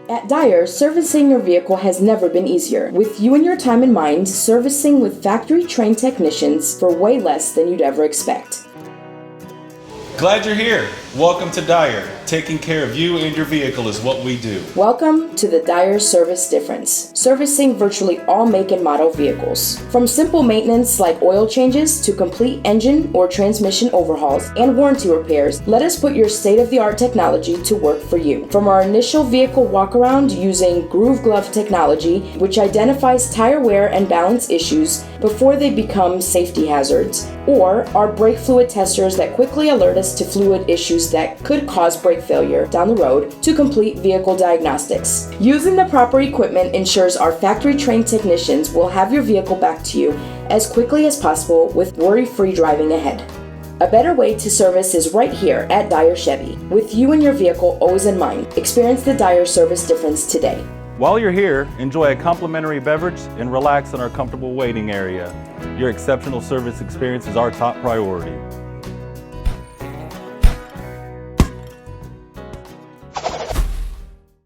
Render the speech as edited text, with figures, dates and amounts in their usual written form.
At Dyer, servicing your vehicle has never been easier. With you and your time in mind, servicing with factory-trained technicians for way less than you'd ever expect. Glad you're here. Welcome to Dyer. Taking care of you and your vehicle is what we do. Welcome to the Dyer Service Difference, servicing virtually all make and model vehicles. From simple maintenance like oil changes to complete engine or transmission overhauls and warranty repairs, let us put your state-of-the-art technology to work for you. From our initial vehicle walkaround using Groove Glove technology, which identifies tire wear and balance issues before they become safety hazards, or our brake fluid testers that quickly alert us to fluid issues that could cause brake failure down the road, to complete vehicle diagnostics. Using the proper equipment ensures our factory-trained technicians will have your vehicle back to you as quickly as possible with worry-free driving ahead. A better way to service is right here at Dyer Chevy. With you and your vehicle always in mind, experience the Dyer Service Difference today. While you're here, enjoy a complimentary beverage and relax in our comfortable waiting area. Your exceptional service experience is our top priority.